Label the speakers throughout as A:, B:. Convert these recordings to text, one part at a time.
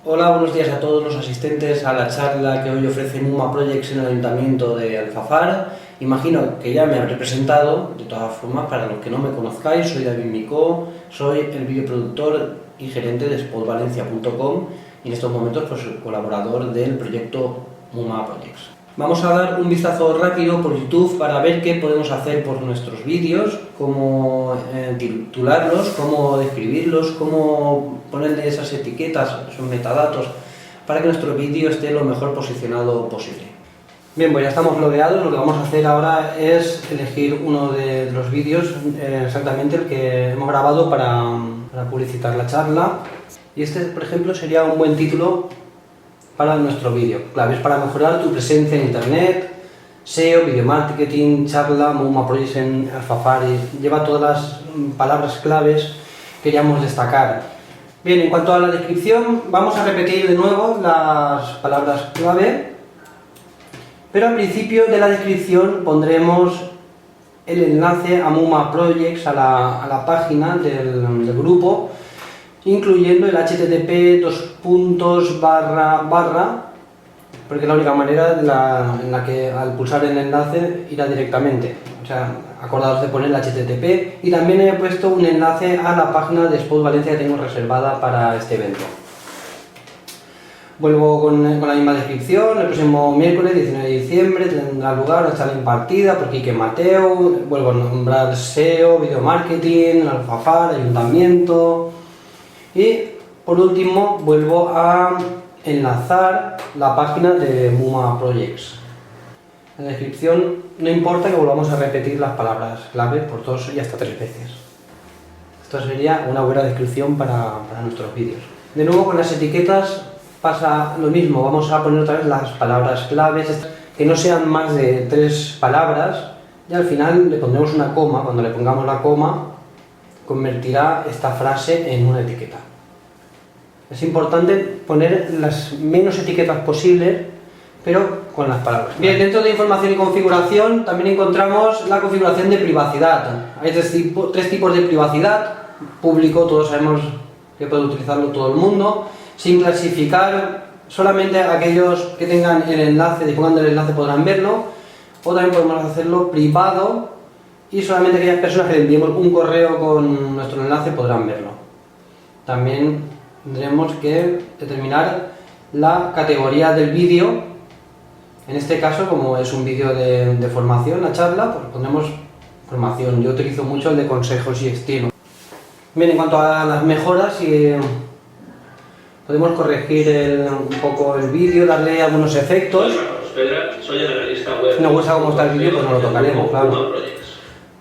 A: Hola, buenos días a todos los asistentes a la charla que hoy ofrece Muma Projects en el Ayuntamiento de Alfafar. Imagino que ya me habré presentado. De todas formas, para los que no me conozcáis, soy David Micó, soy el videoproductor y gerente de spotvalencia.com y en estos momentos pues colaborador del proyecto Muma Projects. Vamos a dar un vistazo rápido por YouTube para ver qué podemos hacer por nuestros vídeos, cómo titularlos, cómo describirlos, cómo ponerle esas etiquetas, esos metadatos, para que nuestro vídeo esté lo mejor posicionado posible. Bien, pues ya estamos logueados. Lo que vamos a hacer ahora es elegir uno de los vídeos, exactamente el que hemos grabado para publicitar la charla. Y este, por ejemplo, sería un buen título para nuestro vídeo. Claves para mejorar tu presencia en internet, SEO, video marketing, charla, Muma Projects en Alfafar, lleva todas las palabras claves que queríamos destacar. Bien, en cuanto a la descripción, vamos a repetir de nuevo las palabras clave, pero al principio de la descripción pondremos el enlace a Muma Projects, a la página del grupo, incluyendo el http porque es la única manera en la que al pulsar el enlace irá directamente. O sea, acordaos de poner el http, y también he puesto un enlace a la página de Spot Valencia que tengo reservada para este evento. Vuelvo con la misma descripción. El próximo miércoles 19 de diciembre tendrá lugar una charla impartida por Quique Mateo. Vuelvo a nombrar SEO, video marketing, Alfafar, ayuntamiento. Y por último vuelvo a enlazar la página de Muma Projects. En la descripción no importa que volvamos a repetir las palabras clave por 2 y hasta 3 veces. Esto sería una buena descripción para nuestros vídeos. De nuevo, con las etiquetas pasa lo mismo. Vamos a poner otra vez las palabras claves, que no sean más de 3 palabras, y al final le pondremos una coma. Cuando le pongamos la coma, convertirá esta frase en una etiqueta. Es importante poner las menos etiquetas posibles, pero con las palabras. Bien, dentro de información y configuración también encontramos la configuración de privacidad. Hay tres tipos de privacidad. Público, todos sabemos que puede utilizarlo todo el mundo. Sin clasificar, solamente aquellos que tengan el enlace, dispongan del enlace, podrán verlo. O también podemos hacerlo privado, y solamente aquellas personas que le enviemos un correo con nuestro enlace podrán verlo. También tendremos que determinar la categoría del vídeo. En este caso, como es un vídeo de formación, la charla, pues pondremos formación. Yo utilizo mucho el de consejos y estilo. Bien, en cuanto a las mejoras, podemos corregir un poco el vídeo, darle algunos efectos. Si nos gusta cómo está el vídeo, pues no lo tocaremos, claro.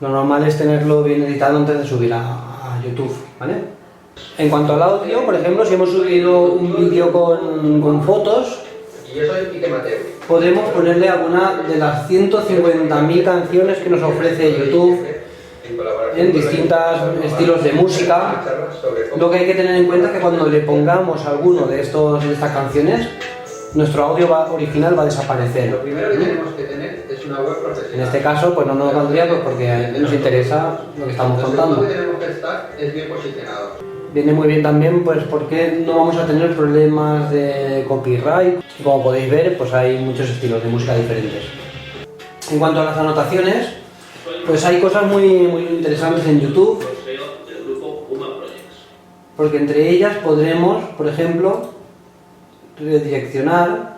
A: Lo normal es tenerlo bien editado antes de subir a YouTube, ¿vale? En cuanto al audio, por ejemplo, si hemos subido un vídeo con fotos, podemos ponerle alguna de las 150.000 canciones que nos ofrece YouTube en distintos estilos de música. Lo que hay que tener en cuenta es que cuando le pongamos alguno de estas canciones, nuestro audio original va a desaparecer.
B: Lo primero que tenemos que tener es una web profesional.
A: En este caso, pues no nos valdría, pues porque nos interesa lo que estamos contando.
B: Lo que tenemos que estar es bien posicionado.
A: Viene muy bien también, pues porque no vamos a tener problemas de copyright. Como podéis ver, pues hay muchos estilos de música diferentes. En cuanto a las anotaciones, pues hay cosas muy interesantes en YouTube, porque entre ellas podremos, por ejemplo, redireccionar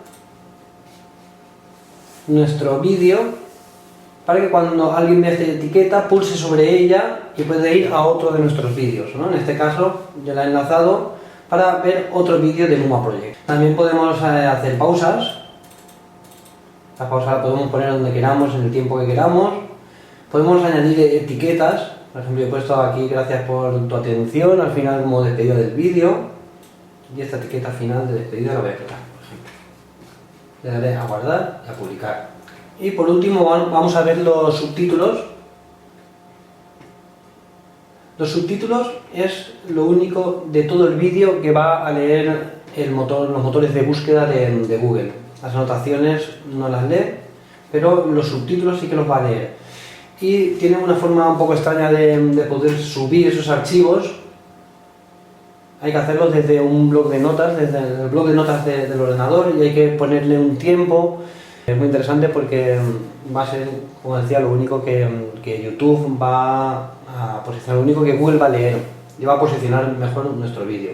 A: nuestro vídeo para que cuando alguien vea esta etiqueta pulse sobre ella y pueda ir a otro de nuestros vídeos, ¿no? En este caso yo la he enlazado para ver otro vídeo de Muma Project. También podemos hacer pausas. La pausa la podemos poner donde queramos, en el tiempo que queramos. Podemos añadir etiquetas. Por ejemplo, he puesto aquí gracias por tu atención al final como despedida del vídeo, y esta etiqueta final de despedida la voy a quitar, por ejemplo. Le daré a guardar y a publicar. Y por último vamos a ver los subtítulos. Los subtítulos es lo único de todo el vídeo que va a leer los motores de búsqueda de Google. Las anotaciones no las lee, pero los subtítulos sí que los va a leer. Y tiene una forma un poco extraña de poder subir esos archivos hay que hacerlo desde un bloc de notas, desde el bloc de notas del ordenador, y hay que ponerle un tiempo. Es muy interesante porque va a ser, como decía, lo único que YouTube va a posicionar, lo único que Google va a leer y va a posicionar mejor nuestro vídeo.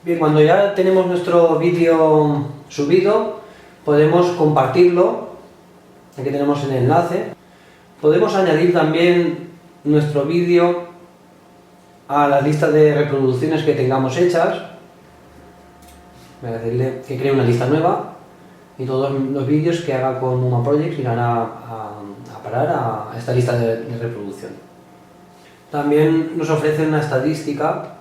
A: Bien, cuando ya tenemos nuestro vídeo subido, podemos compartirlo. Aquí tenemos el enlace. Podemos añadir también nuestro vídeo a la lista de reproducciones que tengamos hechas. Voy a decirle que cree una lista nueva y todos los vídeos que haga con Uma Projects irán a parar a esta lista de reproducción. También nos ofrece una estadística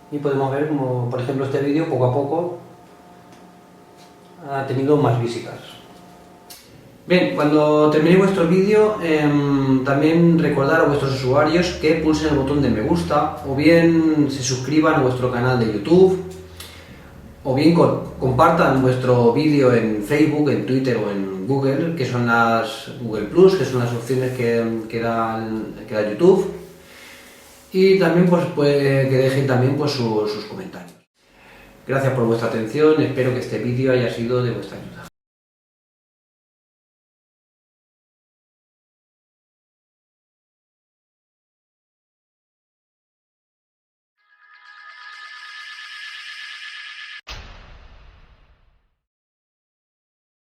A: y podemos ver como, por ejemplo, este vídeo poco a poco ha tenido más visitas. Bien, cuando terminéis vuestro vídeo, también recordar a vuestros usuarios que pulsen el botón de me gusta, o bien se suscriban a vuestro canal de YouTube, o bien compartan vuestro vídeo en Facebook, en Twitter o en Google, que son las Google Plus, que son las opciones que da YouTube, y también que dejen también sus comentarios. Gracias por vuestra atención, espero que este vídeo haya sido de vuestra ayuda.